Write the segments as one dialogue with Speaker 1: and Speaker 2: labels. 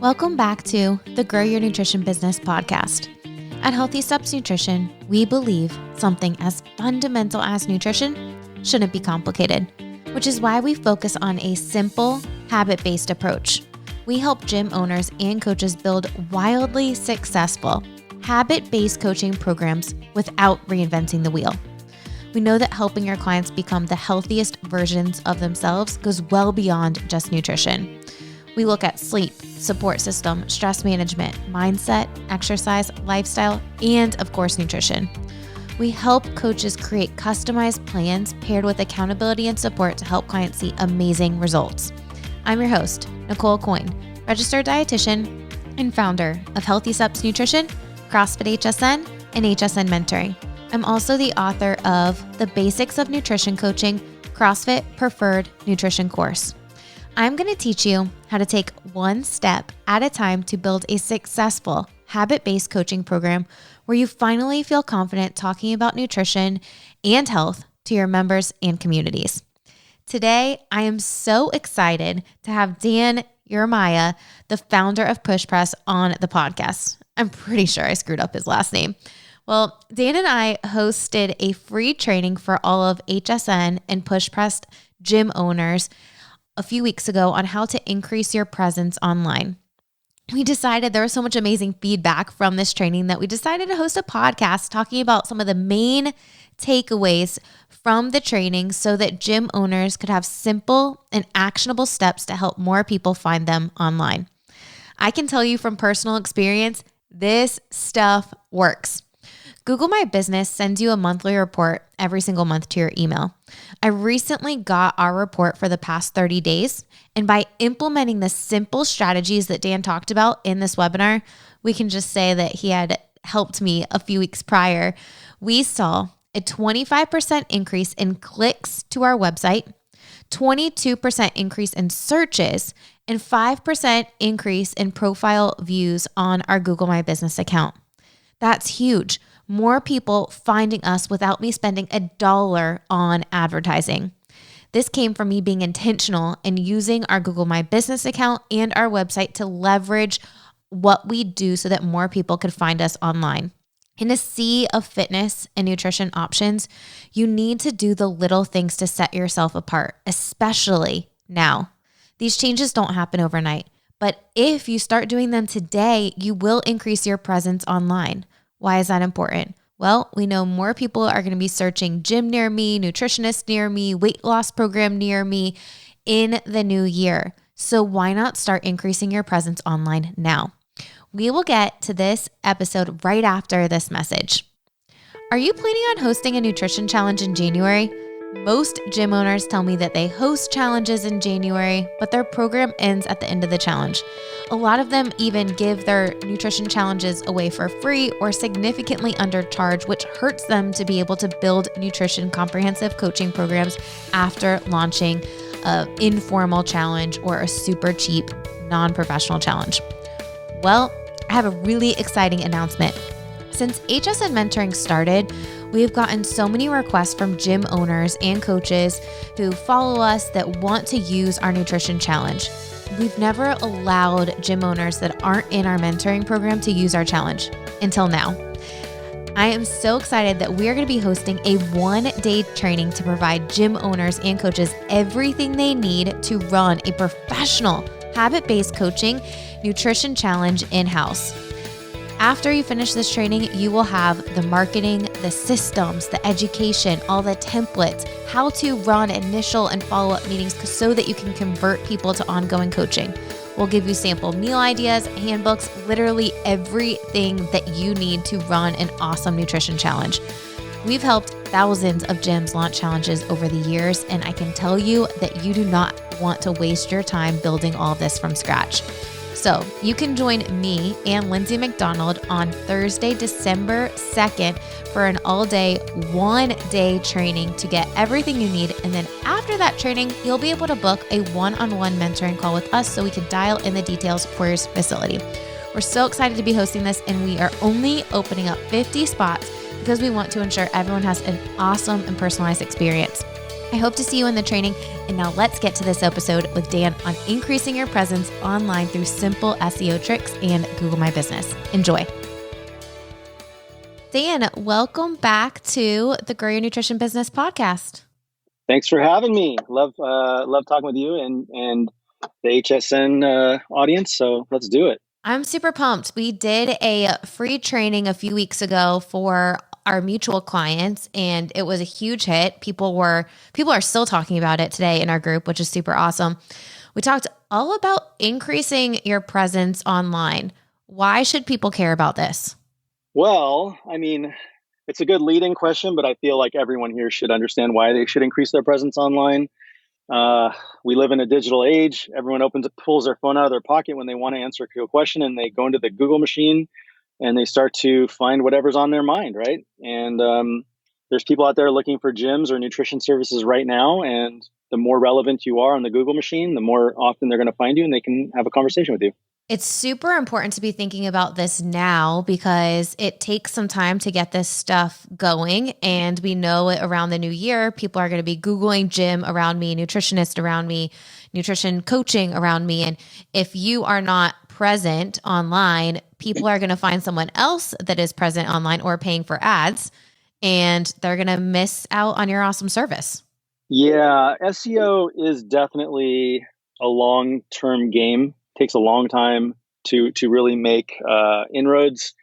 Speaker 1: Welcome back to the Grow Your Nutrition Business podcast. At Healthy Steps Nutrition, we believe something as fundamental as nutrition shouldn't be complicated, which is why we focus on a simple, habit-based approach. We help gym owners and coaches build wildly successful, habit-based coaching programs without reinventing the wheel. We know that helping your clients become the healthiest versions of themselves goes well beyond just nutrition. We look at sleep, support system, stress management, mindset, exercise, lifestyle, and of course, nutrition. We help coaches create customized plans paired with accountability and support to help clients see amazing results. I'm your host, Nicole Aucoin, registered dietitian and founder of Healthy Steps Nutrition, CrossFit HSN, and HSN Mentoring. I'm also the author of The Basics of Nutrition Coaching, CrossFit Preferred Nutrition course. I'm going to teach you how to take one step at a time to build a successful habit-based coaching program where you finally feel confident talking about nutrition and health to your members and communities. Today, I am so excited to have Dan Uyemura, the founder of PushPress, on the podcast. I'm pretty sure I screwed up his last name. Well, Dan and I hosted a free training for all of HSN and PushPress gym owners a few weeks ago on how to increase your presence online. We decided there was so much amazing feedback from this training that we decided to host a podcast talking about some of the main takeaways from the training so that gym owners could have simple and actionable steps to help more people find them online. I can tell you from personal experience, this stuff works. Google My Business sends you a monthly report every single month to your email. I recently got our report for the past 30 days, and by implementing the simple strategies that Dan talked about in this webinar, we can just say that he had helped me a few weeks prior. We saw a 25% increase in clicks to our website, 22% increase in searches, and 5% increase in profile views on our Google My Business account. That's huge. More people finding us without me spending $1 on advertising. This came from me being intentional and using our Google My Business account and our website to leverage what we do so that more people could find us online. In a sea of fitness and nutrition options, you need to do the little things to set yourself apart, especially now. These changes don't happen overnight, but if you start doing them today, you will increase your presence online. Why is that important? Well, we know more people are going to be searching gym near me, nutritionist near me, weight loss program near me in the new year. So why not start increasing your presence online now? We will get to this episode right after this message. Are you planning on hosting a nutrition challenge in January? Most gym owners tell me that they host challenges in January, but their program ends at the end of the challenge. A lot of them even give their nutrition challenges away for free or significantly undercharge, which hurts them to be able to build nutrition comprehensive coaching programs after launching an informal challenge or a super cheap non-professional challenge. Well, I have a really exciting announcement. Since HSN Mentoring started, we've gotten so many requests from gym owners and coaches who follow us that want to use our nutrition challenge. We've never allowed gym owners that aren't in our mentoring program to use our challenge until now. I am so excited that we're going to be hosting a one-day training to provide gym owners and coaches everything they need to run a professional habit-based coaching nutrition challenge in-house. After you finish this training, you will have the marketing, the systems, the education, all the templates, how to run initial and follow-up meetings so that you can convert people to ongoing coaching. We'll give you sample meal ideas, handbooks, literally everything that you need to run an awesome nutrition challenge. We've helped thousands of gyms launch challenges over the years, and I can tell you that you do not want to waste your time building all of this from scratch. So you can join me and Lindsay McDonald on Thursday, December 2nd for an all-day, one-day training to get everything you need. And then after that training, you'll be able to book a one-on-one mentoring call with us so we can dial in the details for your facility. We're so excited to be hosting this, and we are only opening up 50 spots because we want to ensure everyone has an awesome and personalized experience. I hope to see you in the training. And now let's get to this episode with Dan on increasing your presence online through simple SEO tricks and Google My Business. Enjoy. Dan, welcome back to the Grow Your Nutrition Business podcast.
Speaker 2: Thanks for having me. Love talking with you and the HSN audience. So let's do it.
Speaker 1: I'm super pumped. We did a free training a few weeks ago for our mutual clients, and it was a huge hit. People are still talking about it today in our group, which is super awesome. We talked all about increasing your presence online. Why should people care about this?
Speaker 2: Well, I mean, it's a good leading question, but I feel like everyone here should understand why they should increase their presence online. We live in a digital age. Everyone pulls their phone out of their pocket when they want to answer a question, and they go into the Google machine and they start to find whatever's on their mind, right? And there's people out there looking for gyms or nutrition services right now. And the more relevant you are on the Google machine, the more often they're going to find you and they can have a conversation with you.
Speaker 1: It's super important to be thinking about this now because it takes some time to get this stuff going. And we know around the new year, people are going to be Googling gym around me, nutritionist around me, nutrition coaching around me. And if you are not present online, people are going to find someone else that is present online or paying for ads, and they're going to miss out on your awesome service.
Speaker 2: Yeah, SEO is definitely a long-term game. Takes a long time to really make inroads.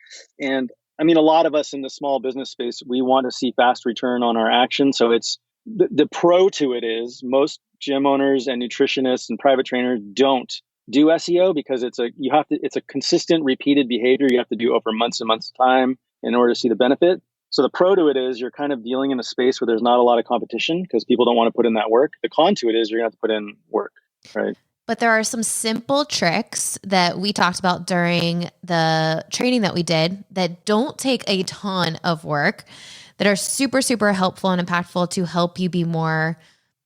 Speaker 2: And I mean, a lot of us in the small business space, we want to see fast return on our action. So it's the pro to it is most gym owners and nutritionists and private trainers don't do SEO because it's a consistent repeated behavior you have to do over months and months of time in order to see the benefit. So the pro to it is you're kind of dealing in a space where there's not a lot of competition because people don't want to put in that work. The con to it is you're going to have to put in work, right?
Speaker 1: But there are some simple tricks that we talked about during the training that we did that don't take a ton of work, that are super, super helpful and impactful to help you be more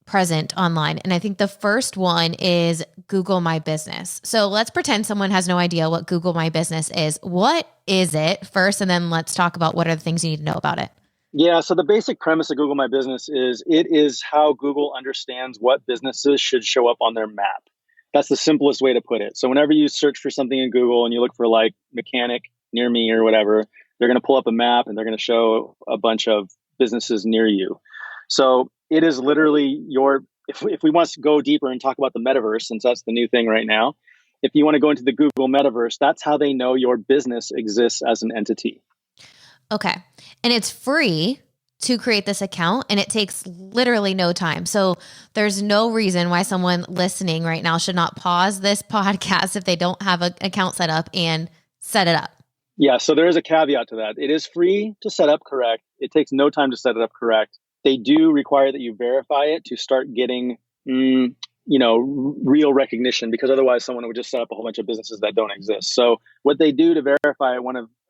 Speaker 1: present online. And I think the first one is Google My Business. So let's pretend someone has no idea what Google My Business is. What is it first? And then let's talk about what are the things you need to know about it.
Speaker 2: Yeah, so the basic premise of Google My Business is it is how Google understands what businesses should show up on their map. That's the simplest way to put it. So whenever you search for something in Google and you look for like mechanic near me or whatever, they're going to pull up a map and they're going to show a bunch of businesses near you. So it is literally if we want to go deeper and talk about the metaverse, since that's the new thing right now, if you want to go into the Google metaverse, that's how they know your business exists as an entity.
Speaker 1: Okay. And it's free to create this account, and it takes literally no time. So there's no reason why someone listening right now should not pause this podcast if they don't have an account set up and set it up.
Speaker 2: Yeah, so there is a caveat to that. It is free to set up correct. It takes no time to set it up correct. They do require that you verify it to start getting, real recognition, because otherwise someone would just set up a whole bunch of businesses that don't exist. So what they do to verify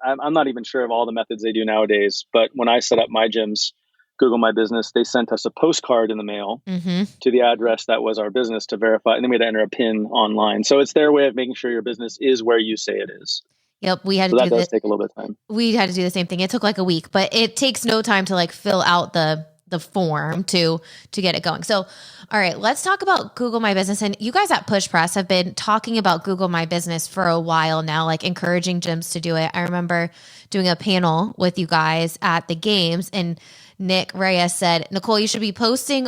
Speaker 2: I'm not even sure of all the methods they do nowadays, but when I set up my gym's Google My Business, they sent us a postcard in the mail to the address that was our business to verify, and then we had to enter a PIN online. So it's their way of making sure your business is where you say it is.
Speaker 1: Yep,
Speaker 2: that does take a little bit of time.
Speaker 1: We had to do the same thing. It took like a week, but it takes no time to like fill out the form to get it going. So, all right, let's talk about Google My Business. And you guys at PushPress have been talking about Google My Business for a while now, like encouraging gyms to do it. I remember doing a panel with you guys at the games, and Nick Reyes said, Nicole, you should be posting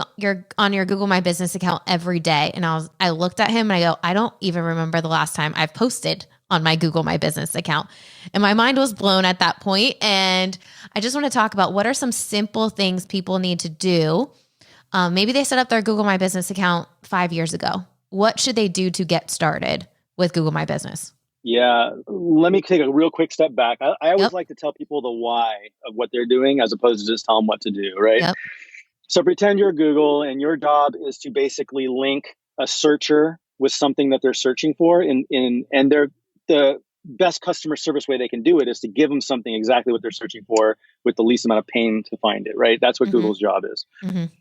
Speaker 1: on your Google My Business account every day. And I looked at him and I go, I don't even remember the last time I've posted on my Google My Business account. And my mind was blown at that point. And I just want to talk about what are some simple things people need to do. Maybe they set up their Google My Business account 5 years ago. What should they do to get started with Google My Business?
Speaker 2: Yeah, let me take a real quick step back. I always like to tell people the why of what they're doing as opposed to just tell them what to do, right?
Speaker 1: Yep.
Speaker 2: So pretend you're Google and your job is to basically link a searcher with something that they're searching for, and the best customer service way they can do it is to give them something exactly what they're searching for with the least amount of pain to find it, right? That's what Google's job is.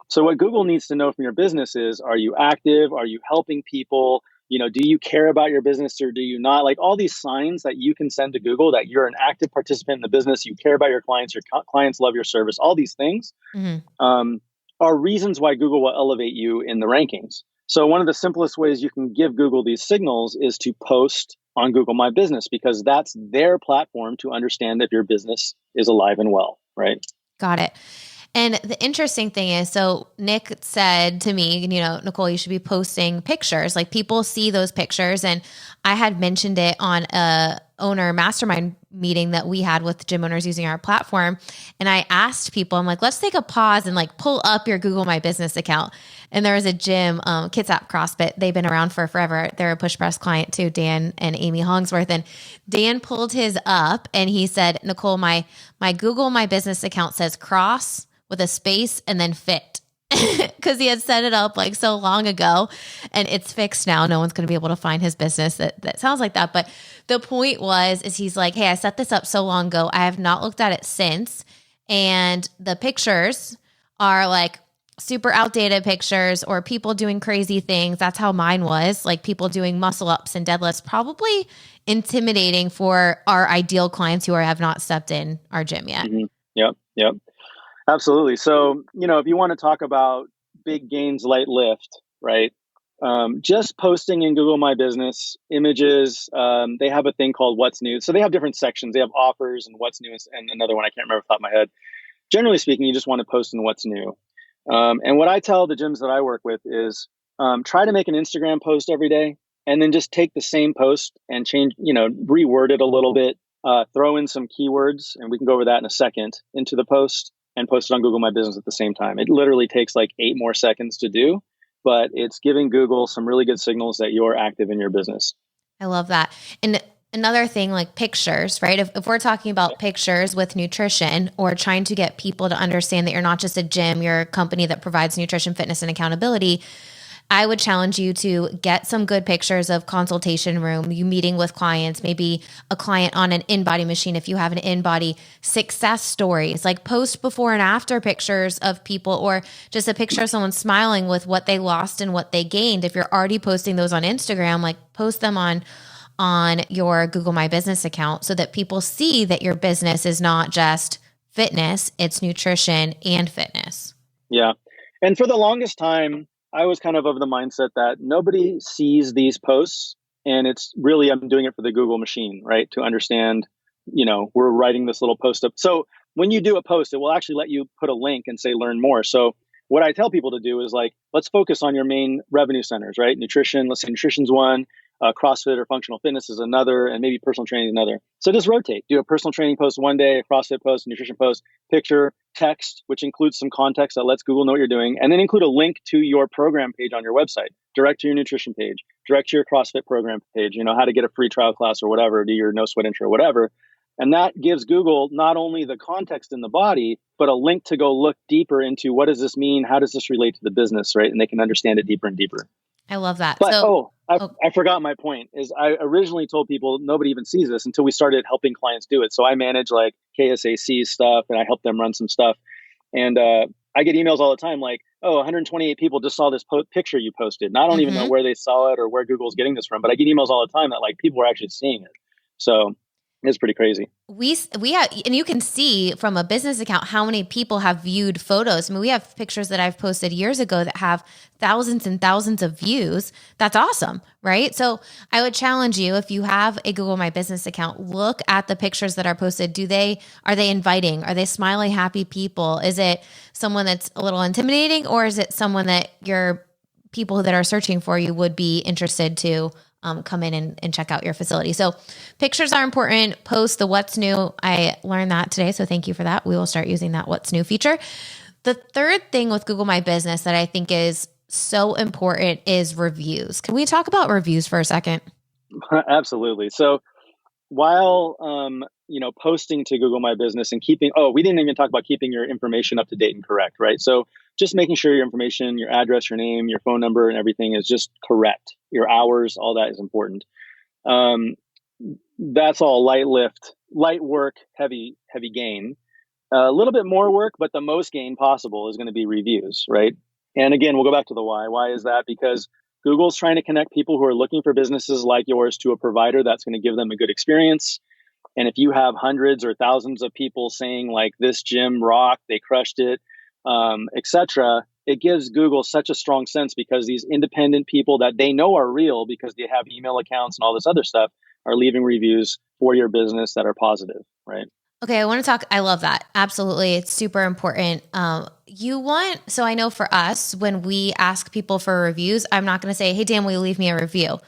Speaker 2: So what Google needs to know from your business is, are you active? Are you helping people? Do you care about your business or do you not? Like all these signs that you can send to Google that you're an active participant in the business, you care about your clients love your service, all these things. are reasons why Google will elevate you in the rankings. So one of the simplest ways you can give Google these signals is to post on Google My Business, because that's their platform to understand if your business is alive and well, right?
Speaker 1: Got it. And the interesting thing is, so Nick said to me, Nicole, you should be posting pictures. Like, people see those pictures. And I had mentioned it on a owner mastermind meeting that we had with gym owners using our platform. And I asked people, I'm like, let's take a pause and like pull up your Google My Business account. And there was a gym, Kitsap CrossFit. They've been around for forever. They're a PushPress client too, Dan and Amy Hollingsworth. And Dan pulled his up and he said, Nicole, my Google My Business account says cross with a space and then fit, because he had set it up like so long ago and it's fixed now. No one's going to be able to find his business that sounds like that. But the point is he's like, hey, I set this up so long ago. I have not looked at it since. And the pictures are like super outdated pictures or people doing crazy things. That's how mine was, like people doing muscle ups and deadlifts, probably intimidating for our ideal clients who have not stepped in our gym yet.
Speaker 2: Mm-hmm. Yep. Absolutely. So, if you want to talk about big gains, light lift, right? Just posting in Google My Business images, they have a thing called What's New. So they have different sections. They have offers and What's New and another one I can't remember off the top of my head. Generally speaking, you just want to post in What's New. And what I tell the gyms that I work with is try to make an Instagram post every day, and then just take the same post and change, reword it a little bit, throw in some keywords, and we can go over that in a second, into the post, and post it on Google My Business at the same time. It literally takes like 8 more seconds to do, but it's giving Google some really good signals that you're active in your business.
Speaker 1: I love that. And another thing, like pictures, right? If we're talking about pictures with nutrition, or trying to get people to understand that you're not just a gym, you're a company that provides nutrition, fitness, and accountability, I would challenge you to get some good pictures of consultation room, you meeting with clients, maybe a client on an InBody machine. If you have an InBody, success stories, like post before and after pictures of people, or just a picture of someone smiling with what they lost and what they gained. If you're already posting those on Instagram, like post them on your Google My Business account, so that people see that your business is not just fitness, it's nutrition and fitness.
Speaker 2: Yeah. And for the longest time, I was kind of the mindset that nobody sees these posts, and it's really, I'm doing it for the Google machine, right? To understand, we're writing this little post up. So when you do a post, it will actually let you put a link and say, learn more. So what I tell people to do is like, let's focus on your main revenue centers, right? Nutrition, let's say nutrition's one, CrossFit or functional fitness is another, and maybe personal training is another. So just rotate. Do a personal training post one day, a CrossFit post, a nutrition post, picture, text, which includes some context that lets Google know what you're doing, and then include a link to your program page on your website, direct to your nutrition page, direct to your CrossFit program page, how to get a free trial class or whatever, do your no sweat intro, whatever. And that gives Google not only the context in the body, but a link to go look deeper into what does this mean? How does this relate to the business, right? And they can understand it deeper and deeper.
Speaker 1: I love that.
Speaker 2: But I forgot my point. Is I originally told people nobody even sees this until we started helping clients do it. So I manage like KSAC stuff, and I help them run some stuff. And I get emails all the time like, 128 people just saw this picture you posted. And I don't even know where they saw it or where Google's getting this from, but I get emails all the time that like people are actually seeing it. So it's pretty crazy.
Speaker 1: We have, and you can see from a business account how many people have viewed photos. I mean, we have pictures that I've posted years ago that have thousands and thousands of views. That's awesome, right? So I would challenge you, if you have a Google My Business account, look at the pictures that are posted. Are they inviting? Are they smiley, happy people? Is it someone that's a little intimidating, or is it someone that your people that are searching for you would be interested to come in and check out your facility? So pictures are important. Post the What's New. I learned that today, so thank you for that. We will start using that What's New feature. The third thing with Google My Business that I think is so important is reviews. Can we talk about reviews for a second?
Speaker 2: Absolutely. So while posting to Google My Business and we didn't even talk about keeping your information up to date and correct, right? So just making sure your information, your address, your name, your phone number, and everything is just correct. Your hours, all that is important. That's all light lift, light work, heavy gain. A little bit more work, but the most gain possible is going to be reviews, right? And again, we'll go back to the why. Why is that? Because Google's trying to connect people who are looking for businesses like yours to a provider that's going to give them a good experience. And if you have hundreds or thousands of people saying like, this gym rocked, they crushed it, etc. It gives Google such a strong sense because these independent people that they know are real because they have email accounts and all this other stuff are leaving reviews for your business that are positive, right?
Speaker 1: Okay, I want to talk. I love that. Absolutely. It's super important. So I know for us, when we ask people for reviews, I'm not going to say, hey, Dan, will you leave me a review?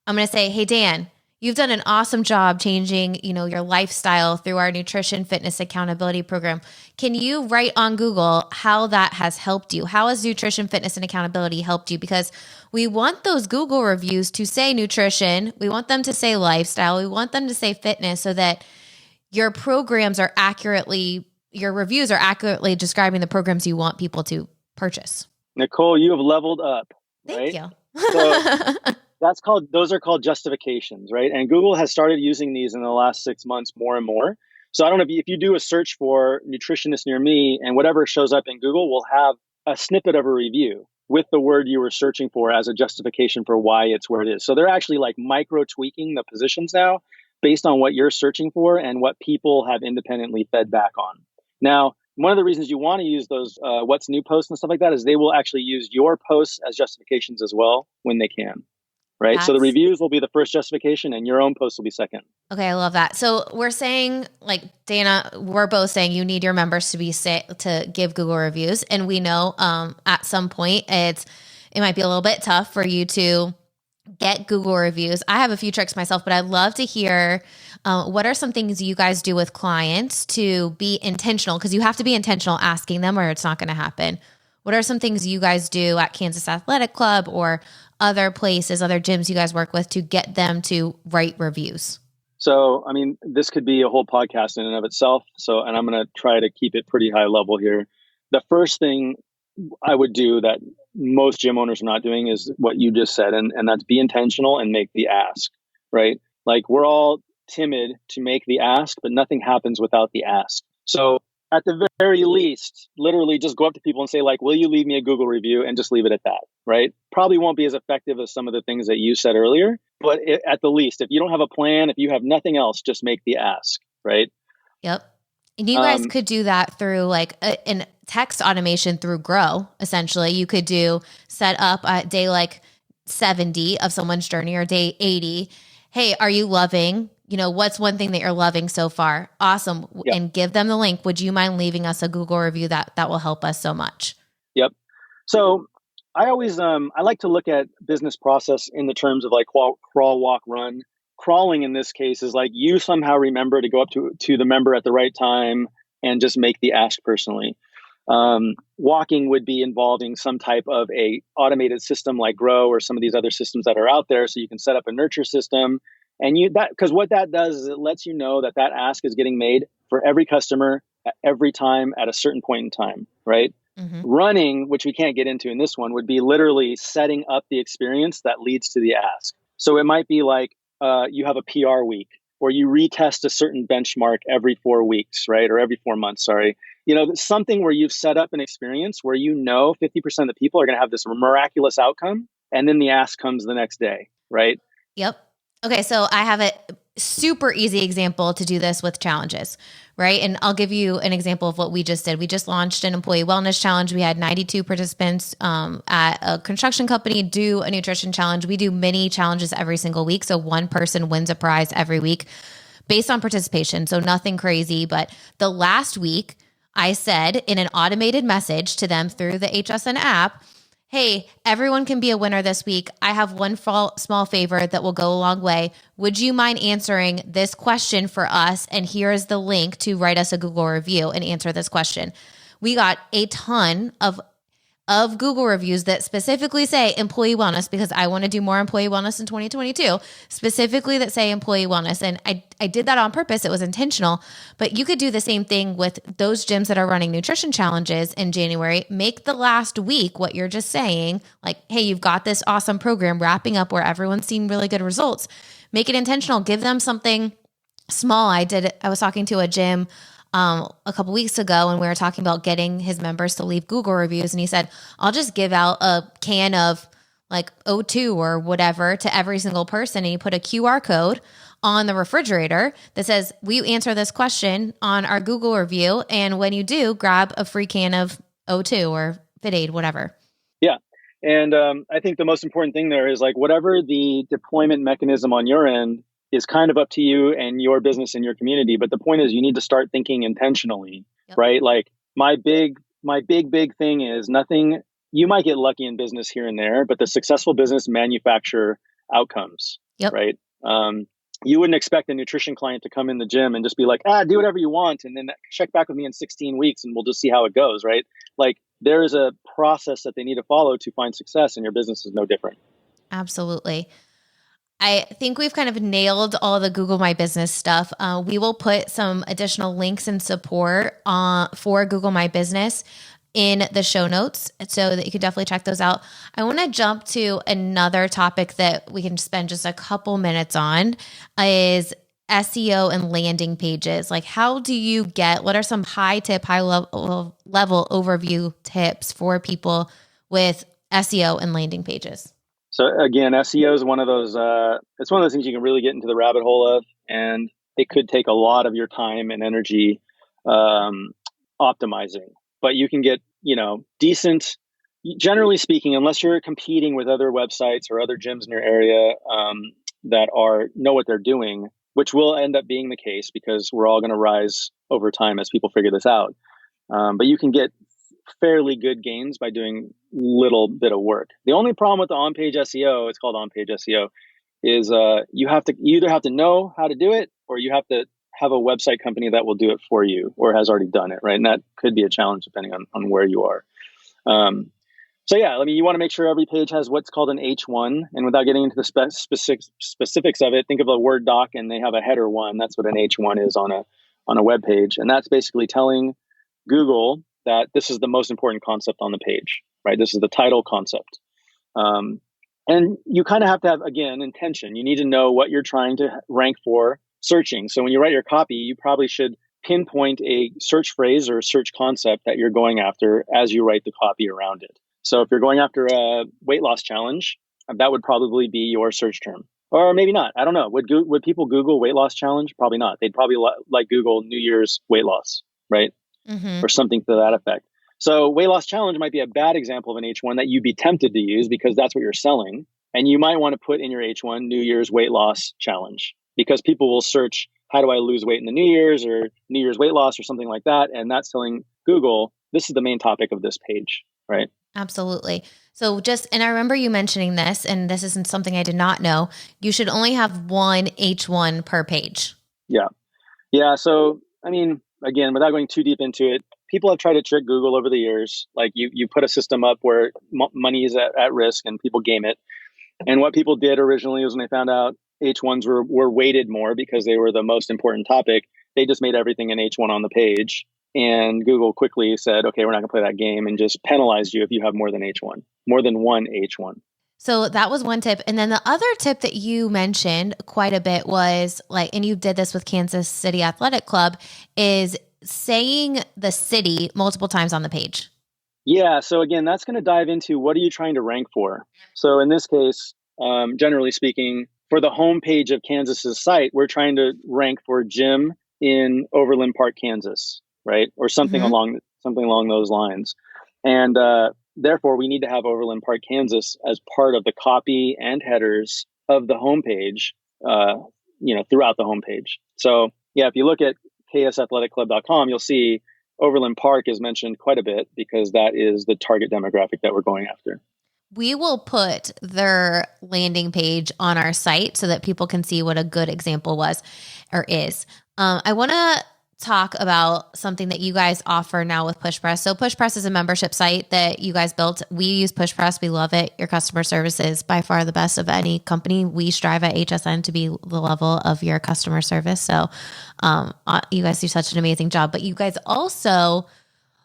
Speaker 1: I'm going to say, hey, Dan, you've done an awesome job changing, your lifestyle through our nutrition, fitness, accountability program. Can you write on Google how that has helped you? How has nutrition, fitness, and accountability helped you? Because we want those Google reviews to say nutrition. We want them to say lifestyle. We want them to say fitness so that your reviews are accurately describing the programs you want people to purchase.
Speaker 2: Nicole, you have leveled up, right?
Speaker 1: Thank you.
Speaker 2: So those are called justifications, right? And Google has started using these in the last 6 months more and more. So I don't know if you do a search for nutritionist near me, and whatever shows up in Google will have a snippet of a review with the word you were searching for as a justification for why it's where it is. So they're actually like micro tweaking the positions now based on what you're searching for and what people have independently fed back on. Now, one of the reasons you want to use those what's new posts and stuff like that is they will actually use your posts as justifications as well when they can, right? So the reviews will be the first justification and your own post will be second.
Speaker 1: Okay, I love that. So we're saying, like Dana, we're both saying you need your members to give Google reviews, and we know at some point it might be a little bit tough for you to get Google reviews. I have a few tricks myself, but I'd love to hear what are some things you guys do with clients to be intentional? Because you have to be intentional asking them or it's not going to happen. What are some things you guys do at Kansas Athletic Club or other places, other gyms you guys work with to get them to write reviews?
Speaker 2: So, I mean, this could be a whole podcast in and of itself. And I'm going to try to keep it pretty high level here. The first thing I would do that most gym owners are not doing is what you just said, and that's be intentional and make the ask, right? Like we're all timid to make the ask, but nothing happens without the ask. So at the very least, literally just go up to people and say like, will you leave me a Google review, and just leave it at that, right? Probably won't be as effective as some of the things that you said earlier, but at the least, if you don't have a plan, if you have nothing else, just make the ask, right?
Speaker 1: Yep. And you guys could do that through like an text automation through Grow. Essentially, you could set up at day like 70 of someone's journey or day 80. Hey, are you loving, what's one thing that you're loving so far? Awesome. Yep. And give them the link. Would you mind leaving us a Google review? That will help us so much.
Speaker 2: Yep. So I always, I like to look at business process in the terms of like crawl, walk, run. Crawling in this case is like you somehow remember to go up to the member at the right time and just make the ask personally. Walking would be involving some type of a automated system like Grow or some of these other systems that are out there. So you can set up a nurture system, and because what that does is it lets you know that ask is getting made for every customer at every time at a certain point in time, right? Mm-hmm. Running, which we can't get into in this one, would be literally setting up the experience that leads to the ask. So it might be like you have a PR week, or you retest a certain benchmark every 4 weeks, right? Or every 4 months, sorry. Something where you've set up an experience where 50% of the people are going to have this miraculous outcome, and then the ask comes the next day, right?
Speaker 1: Yep. Okay, so I have a super easy example to do this with challenges, right? And I'll give you an example of what we just did. We just launched an employee wellness challenge. We had 92 participants at a construction company do a nutrition challenge. We do mini challenges every single week. So one person wins a prize every week based on participation. So nothing crazy. But the last week, I said in an automated message to them through the HSN app, hey, everyone can be a winner this week. I have one small favor that will go a long way. Would you mind answering this question for us? And here is the link to write us a Google review and answer this question. We got a ton of Google reviews that specifically say employee wellness, because I want to do more employee wellness in 2022, specifically that say employee wellness. And I did that on purpose. It was intentional, but you could do the same thing with those gyms that are running nutrition challenges in January. Make the last week what you're just saying, like, hey, you've got this awesome program wrapping up where everyone's seen really good results. Make it intentional. Give them something small. I was talking to a gym a couple weeks ago, and we were talking about getting his members to leave Google reviews. And he said, I'll just give out a can of like O2 or whatever to every single person. And he put a QR code on the refrigerator that says, will you answer this question on our Google review? And when you do, grab a free can of O2 or FitAid, whatever.
Speaker 2: Yeah. And I think the most important thing there is like whatever the deployment mechanism on your end is kind of up to you and your business and your community. But the point is you need to start thinking intentionally, right? Like my big thing is nothing, you might get lucky in business here and there, but the successful business manufacture outcomes, right? You wouldn't expect a nutrition client to come in the gym and just be like, do whatever you want. And then check back with me in 16 weeks and we'll just see how it goes, right? Like there is a process that they need to follow to find success, and your business is no different.
Speaker 1: Absolutely. I think we've kind of nailed all the Google My Business stuff. We will put some additional links and support for Google My Business in the show notes so that you can definitely check those out. I want to jump to another topic that we can spend just a couple minutes on is SEO and landing pages. Like what are some high level overview tips for people with SEO and landing pages?
Speaker 2: So again, SEO is one of those, it's one of those things you can really get into the rabbit hole of, and it could take a lot of your time and energy optimizing, but you can get, decent, generally speaking, unless you're competing with other websites or other gyms in your area that know what they're doing, which will end up being the case because we're all going to rise over time as people figure this out. But you can get fairly good gains by doing little bit of work. The only problem with the on-page SEO, it's called on-page SEO, is you either have to know how to do it, or you have to have a website company that will do it for you or has already done it, right? And that could be a challenge depending on where you are. So yeah, I mean, you want to make sure every page has what's called an H1, and without getting into the specifics of it, think of a Word doc and they have a header one. That's what an H1 is on a web page, and that's basically telling Google that this is the most important concept on the page, right? This is the title concept. And you kind of have to have, again, intention. You need to know what you're trying to rank for searching. So when you write your copy, you probably should pinpoint a search phrase or search concept that you're going after as you write the copy around it. So if you're going after a weight loss challenge, that would probably be your search term. Or maybe not. I don't know. Would people Google weight loss challenge? Probably not. They'd probably like Google New Year's weight loss, right? Mm-hmm. Or something to that effect. So weight loss challenge might be a bad example of an H1 that you'd be tempted to use because that's what you're selling. And you might want to put in your H1 New Year's weight loss challenge, because people will search, how do I lose weight in the New Year's, or New Year's weight loss or something like that. And that's telling Google, this is the main topic of this page, right?
Speaker 1: Absolutely. So and I remember you mentioning this, and this isn't something I did not know. You should only have one H1 per page.
Speaker 2: Yeah. Yeah. So, I mean, again, without going too deep into it, people have tried to trick Google over the years. Like you put a system up where money is at risk and people game it. And what people did originally was when they found out H1s were weighted more because they were the most important topic, they just made everything an H1 on the page. And Google quickly said, okay, we're not going to play that game, and just penalized you if you have more than one H1.
Speaker 1: So that was one tip. And then the other tip that you mentioned quite a bit was and you did this with Kansas City Athletic Club, is saying the city multiple times on the page.
Speaker 2: Yeah. So again, that's going to dive into what are you trying to rank for? So in this case, generally speaking, for the homepage of Kansas's site, we're trying to rank for gym in Overland Park, Kansas, right? Or something along those lines. And therefore, we need to have Overland Park, Kansas as part of the copy and headers of the homepage, throughout the homepage. So yeah, if you look at ksathletic.club.com, you'll see Overland Park is mentioned quite a bit because that is the target demographic that we're going after.
Speaker 1: We will put their landing page on our site so that people can see what a good example was or is. I want to talk about something that you guys offer now with PushPress. So PushPress is a membership site that you guys built. We use PushPress. We love it. Your customer service is by far the best of any company. We strive at HSN to be the level of your customer service. So you guys do such an amazing job. But you guys also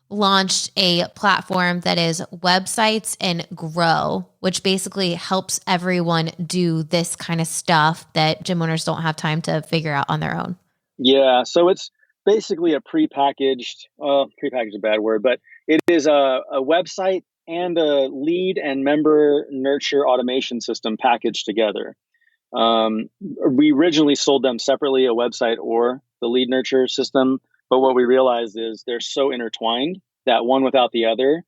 Speaker 1: launched a platform that is Websites and Grow, which basically helps everyone do this kind of stuff that gym owners don't have time to figure out on their own.
Speaker 2: Yeah. So it's basically a prepackaged is a bad word, but it is a website and a lead and member nurture automation system packaged together. We originally sold them separately, a website or the lead nurture system. But what we realized is they're so intertwined that one without the other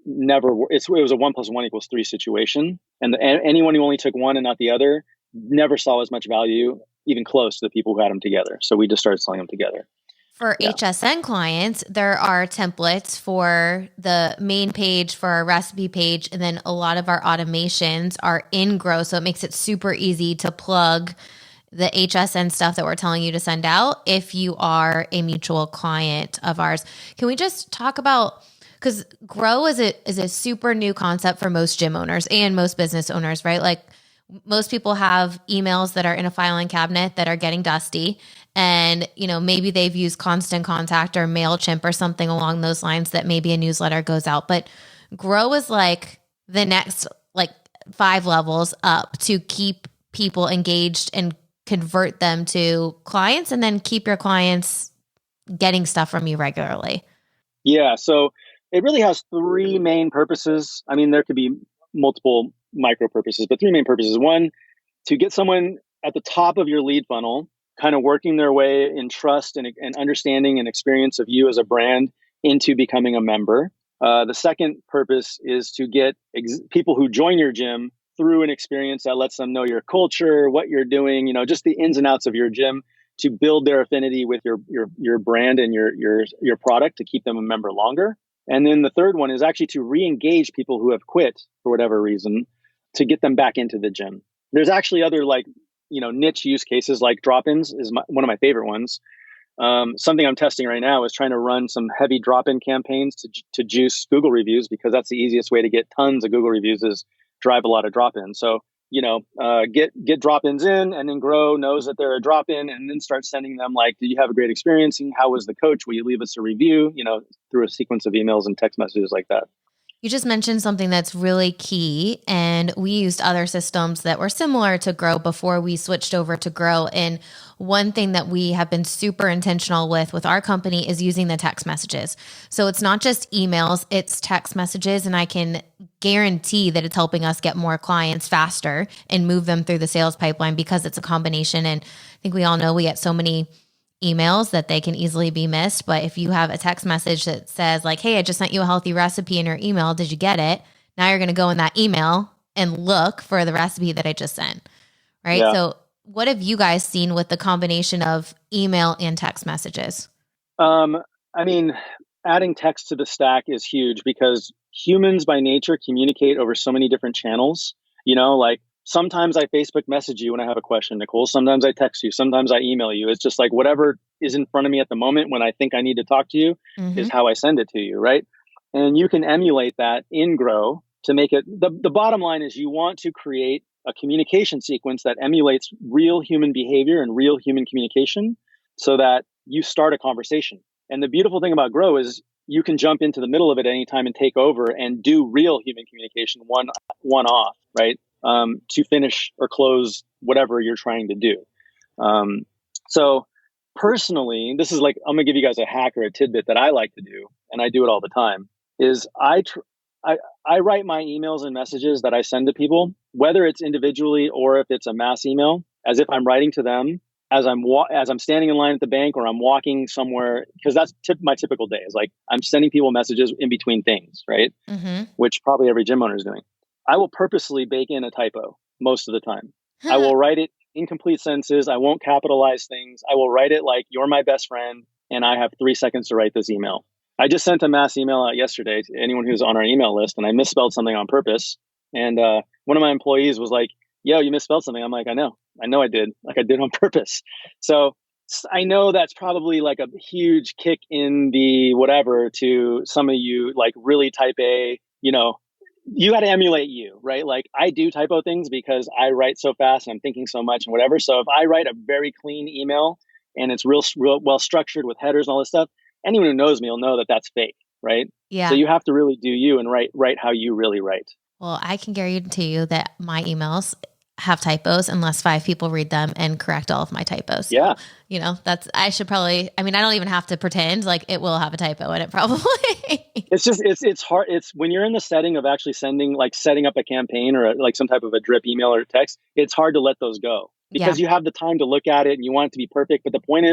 Speaker 2: never, it was a 1+1 = 3 situation. And anyone who only took one and not the other never saw as much value, even close, to the people who had them together. So we just started selling them together.
Speaker 1: For HSN clients, there are templates for the main page, for our recipe page, and then a lot of our automations are in Grow. So it makes it super easy to plug the HSN stuff that we're telling you to send out if you are a mutual client of ours. Can we just talk about, because Grow is a super new concept for most gym owners and most business owners, right? Like most people have emails that are in a filing cabinet that are getting dusty. And, maybe they've used Constant Contact or MailChimp or something along those lines that maybe a newsletter goes out. But Grow is like the next 5 levels up to keep people engaged and convert them to clients, and then keep your clients getting stuff from you regularly.
Speaker 2: Yeah. So it really has 3 main purposes. I mean, there could be multiple micro purposes, but 3 main purposes. One, to get someone at the top of your lead funnel, kind of working their way in trust and understanding and experience of you as a brand into becoming a member. The second purpose is to get people who join your gym through an experience that lets them know your culture, what you're doing, just the ins and outs of your gym, to build their affinity with your brand and your product, to keep them a member longer. And then the third one is actually to re-engage people who have quit for whatever reason, to get them back into the gym. There's actually other niche use cases, like drop-ins is one of my favorite ones. Something I'm testing right now is trying to run some heavy drop-in campaigns to juice Google reviews, because that's the easiest way to get tons of Google reviews, is drive a lot of drop-ins. So, get drop-ins in, and then Grow knows that they're a drop-in, and then start sending them did you have a great experience? How was the coach? Will you leave us a review? Through a sequence of emails and text messages like that.
Speaker 1: You just mentioned something that's really key, and we used other systems that were similar to Grow before we switched over to Grow. And one thing that we have been super intentional with our company is using the text messages. So it's not just emails, it's text messages, and I can guarantee that it's helping us get more clients faster and move them through the sales pipeline, because it's a combination. And I think we all know we get so many emails that they can easily be missed. But if you have a text message that says hey, I just sent you a healthy recipe in your email, did you get it? Now you're going to go in that email and look for the recipe that I just sent. Right. Yeah. So what have you guys seen with the combination of email and text messages?
Speaker 2: Adding text to the stack is huge, because humans by nature communicate over so many different channels. Sometimes I Facebook message you when I have a question, Nicole. Sometimes I text you. Sometimes I email you. It's just whatever is in front of me at the moment when I think I need to talk to you is how I send it to you, right? And you can emulate that in Grow to make it, the bottom line is you want to create a communication sequence that emulates real human behavior and real human communication, so that you start a conversation. And the beautiful thing about Grow is you can jump into the middle of it anytime and take over and do real human communication one off, right? To finish or close whatever you're trying to do. So personally, this is I'm going to give you guys a hack or a tidbit that I like to do, and I do it all the time, is I write my emails and messages that I send to people, whether it's individually or if it's a mass email, as if I'm writing to them as I'm standing in line at the bank, or I'm walking somewhere, because that's my typical day is I'm sending people messages in between things, right? Mm-hmm. Which probably every gym owner is doing. I will purposely bake in a typo most of the time. I will write it in complete sentences. I won't capitalize things. I will write it like, you're my best friend, and I have 3 seconds to write this email. I just sent a mass email out yesterday to anyone who's on our email list, and I misspelled something on purpose. And one of my employees was like, yo, you misspelled something. I'm like, I know I did. I did on purpose. So I know that's probably a huge kick in the whatever to some of you, really type A, you got to emulate you, right? I do typo things because I write so fast and I'm thinking so much and whatever. So if I write a very clean email and it's real well structured with headers and all this stuff, anyone who knows me will know that that's fake, right?
Speaker 1: Yeah.
Speaker 2: So you have to really do you and write how you really write.
Speaker 1: Well, I can guarantee you that my emails have typos unless 5 people read them and correct all of my typos.
Speaker 2: Yeah.
Speaker 1: I should probably, I don't even have to pretend, it will have a typo in it probably.
Speaker 2: It's hard. It's when you're in the setting of actually setting up a campaign or some type of a drip email or text, it's hard to let those go, because you have the time to look at it and you want it to be perfect. But the point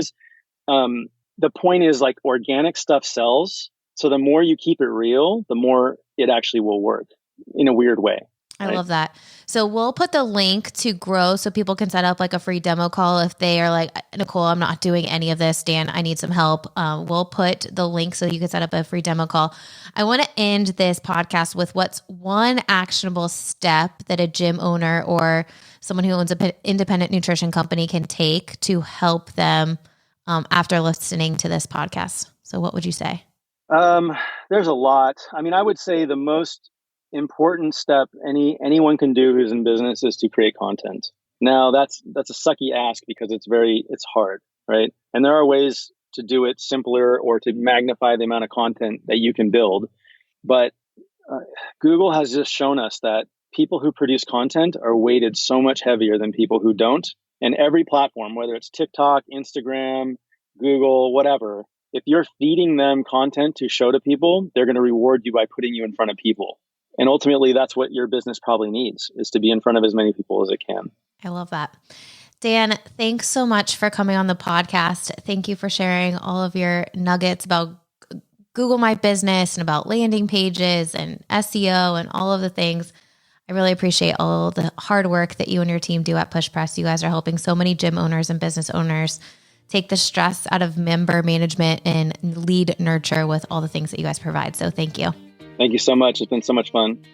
Speaker 2: is organic stuff sells. So the more you keep it real, the more it actually will work in a weird way.
Speaker 1: I love that. So we'll put the link to Grow so people can set up like a free demo call if they are like, Nicole, I'm not doing any of this. Dan, I need some help. We'll put the link so you can set up a free demo call. I want to end this podcast with what's one actionable step that a gym owner or someone who owns an independent nutrition company can take to help them after listening to this podcast. So what would you say?
Speaker 2: There's a lot. I mean, I would say the most important step anyone can do who's in business is to create content. Now that's a sucky ask because it's hard, right? And there are ways to do it simpler or to magnify the amount of content that you can build. But Google has just shown us that people who produce content are weighted so much heavier than people who don't. And every platform, whether it's TikTok, Instagram, Google, whatever, if you're feeding them content to show to people, they're going to reward you by putting you in front of people. And ultimately, that's what your business probably needs, is to be in front of as many people as it can.
Speaker 1: I love that. Dan, thanks so much for coming on the podcast. Thank you for sharing all of your nuggets about Google My Business and about landing pages and SEO and all of the things. I really appreciate all the hard work that you and your team do at PushPress. You guys are helping so many gym owners and business owners take the stress out of member management and lead nurture with all the things that you guys provide. So thank you.
Speaker 2: Thank you so much. It's been so much fun.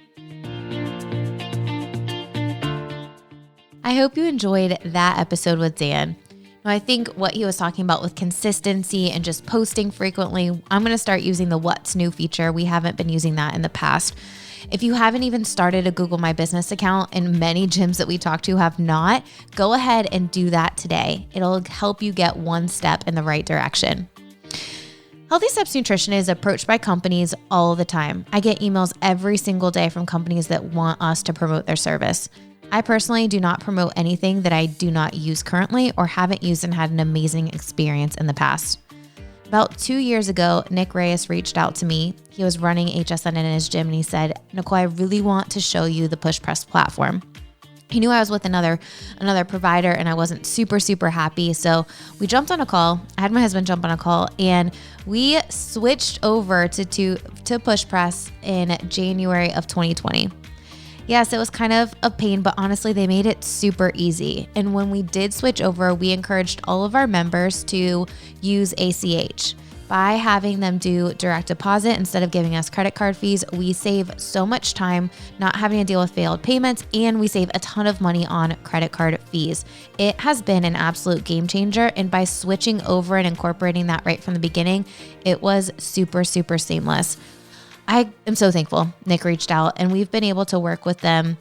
Speaker 1: I hope you enjoyed that episode with Dan. Now, I think what he was talking about with consistency and just posting frequently, I'm going to start using the What's New feature. We haven't been using that in the past. If you haven't even started a Google My Business account, and many gyms that we talk to have not, go ahead and do that today. It'll help you get one step in the right direction. Healthy Steps Nutrition is approached by companies all the time. I get emails every single day from companies that want us to promote their service. I personally do not promote anything that I do not use currently or haven't used and had an amazing experience in the past. About 2 years ago, Nick Reyes reached out to me. He was running HSN in his gym and he said, Nicole, I really want to show you the PushPress platform. He knew I was with another provider and I wasn't super happy. So we jumped on a call. I had my husband jump on a call and we switched over to PushPress in January of 2020. Yes, it was kind of a pain, but honestly, they made it super easy. And when we did switch over, we encouraged all of our members to use ACH. By having them do direct deposit instead of giving us credit card fees, we save so much time not having to deal with failed payments, and we save a ton of money on credit card fees. It has been an absolute game changer, and by switching over and incorporating that right from the beginning, it was super seamless. I am so thankful Nick reached out, and we've been able to work with them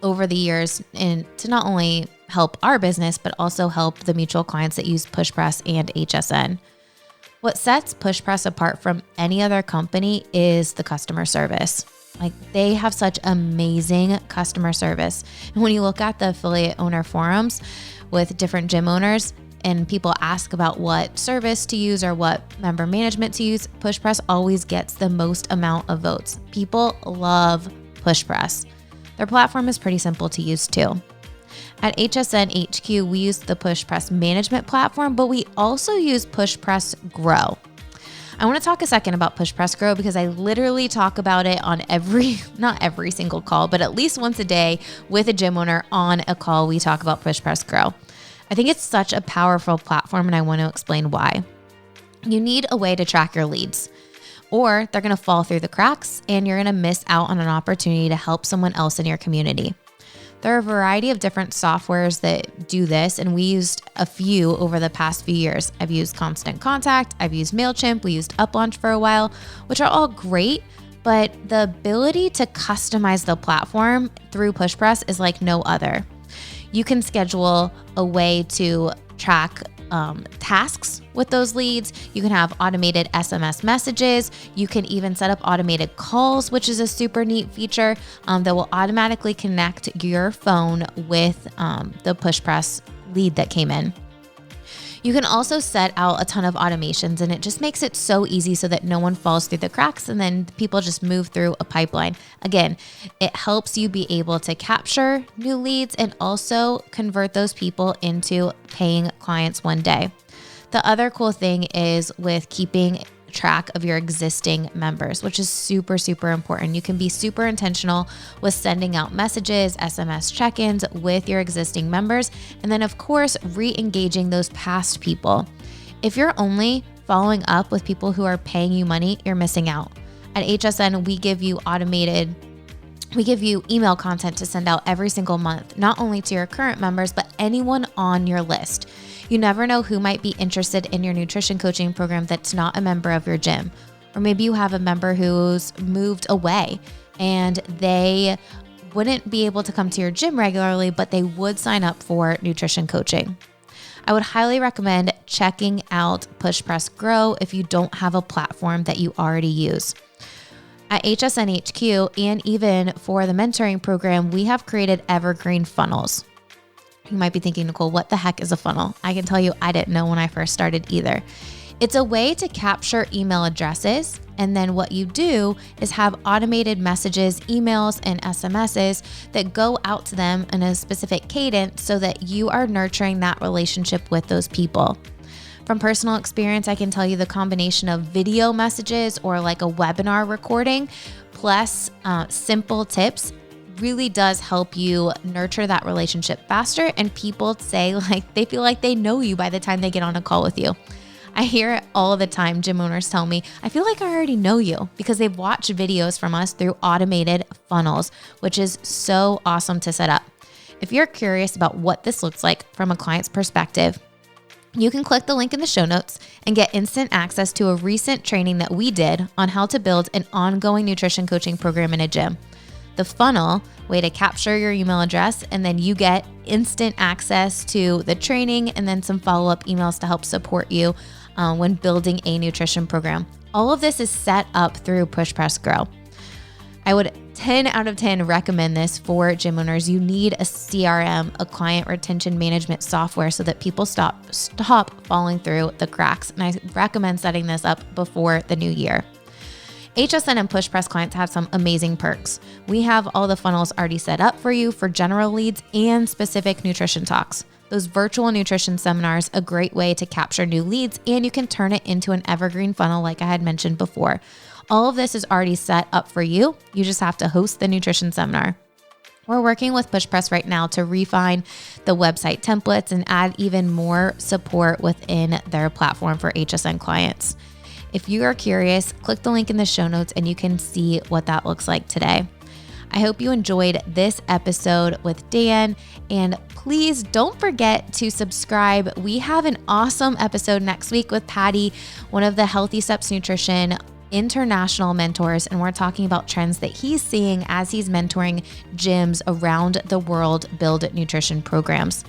Speaker 1: over the years and to not only help our business, but also help the mutual clients that use PushPress and HSN. What sets PushPress apart from any other company is the customer service. Like, they have such amazing customer service. And when you look at the affiliate owner forums with different gym owners and people ask about what service to use or what member management to use, PushPress always gets the most amount of votes. People love PushPress. Their platform is pretty simple to use too. At HSN HQ, we use the PushPress management platform, but we also use PushPress Grow. I want to talk a second about PushPress Grow because I literally talk about it on not every single call, but at least once a day with a gym owner on a call, we talk about PushPress Grow. I think it's such a powerful platform, and I want to explain why. You need a way to track your leads, or they're going to fall through the cracks and you're going to miss out on an opportunity to help someone else in your community. There are a variety of different softwares that do this, and we used a few over the past few years. I've used Constant Contact, I've used MailChimp, we used UpLaunch for a while, which are all great, but the ability to customize the platform through PushPress is like no other. You can schedule a way to track tasks with those leads. You can have automated SMS messages. You can even set up automated calls, which is a super neat feature that will automatically connect your phone with the PushPress lead that came in. You can also set out a ton of automations, and it just makes it so easy so that no one falls through the cracks and then people just move through a pipeline. Again, it helps you be able to capture new leads and also convert those people into paying clients one day. The other cool thing is with keeping track of your existing members, which is super, super important. You can be super intentional with sending out messages, SMS check-ins with your existing members, and then of course, re-engaging those past people. If you're only following up with people who are paying you money, you're missing out. At HSN, we give you email content to send out every single month, not only to your current members, but anyone on your list. You never know who might be interested in your nutrition coaching program that's not a member of your gym. Or maybe you have a member who's moved away and they wouldn't be able to come to your gym regularly, but they would sign up for nutrition coaching. I would highly recommend checking out PushPress Grow if you don't have a platform that you already use. At HSN HQ and even for the mentoring program, we have created evergreen funnels. You might be thinking, Nicole, what the heck is a funnel? I can tell you I didn't know when I first started either. It's a way to capture email addresses, and then what you do is have automated messages, emails, and SMSs that go out to them in a specific cadence so that you are nurturing that relationship with those people. From personal experience, I can tell you the combination of video messages or like a webinar recording plus simple tips really does help you nurture that relationship faster. And people say like they feel like they know you by the time they get on a call with you. I hear it all the time. Gym owners tell me, I feel like I already know you because they've watched videos from us through automated funnels, which is so awesome to set up. If you're curious about what this looks like from a client's perspective, you can click the link in the show notes and get instant access to a recent training that we did on how to build an ongoing nutrition coaching program in a gym. The funnel, way to capture your email address, and then you get instant access to the training and then some follow-up emails to help support you when building a nutrition program. All of this is set up through PushPress Grow. I would 10 out of 10 recommend this for gym owners. You need a CRM, a client retention management software, so that people stop falling through the cracks. And I recommend setting this up before the new year. HSN and PushPress clients have some amazing perks. We have all the funnels already set up for you for general leads and specific nutrition talks. Those virtual nutrition seminars, a great way to capture new leads, and you can turn it into an evergreen funnel like I had mentioned before. All of this is already set up for you. You just have to host the nutrition seminar. We're working with PushPress right now to refine the website templates and add even more support within their platform for HSN clients. If you are curious, click the link in the show notes and you can see what that looks like today. I hope you enjoyed this episode with Dan, and please don't forget to subscribe. We have an awesome episode next week with Patty, one of the Healthy Steps Nutrition international mentors, and we're talking about trends that he's seeing as he's mentoring gyms around the world build nutrition programs.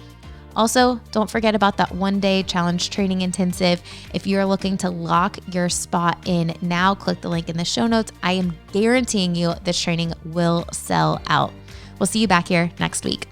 Speaker 1: Also, don't forget about that one-day challenge training intensive. If you're looking to lock your spot in now, click the link in the show notes. I am guaranteeing you this training will sell out. We'll see you back here next week.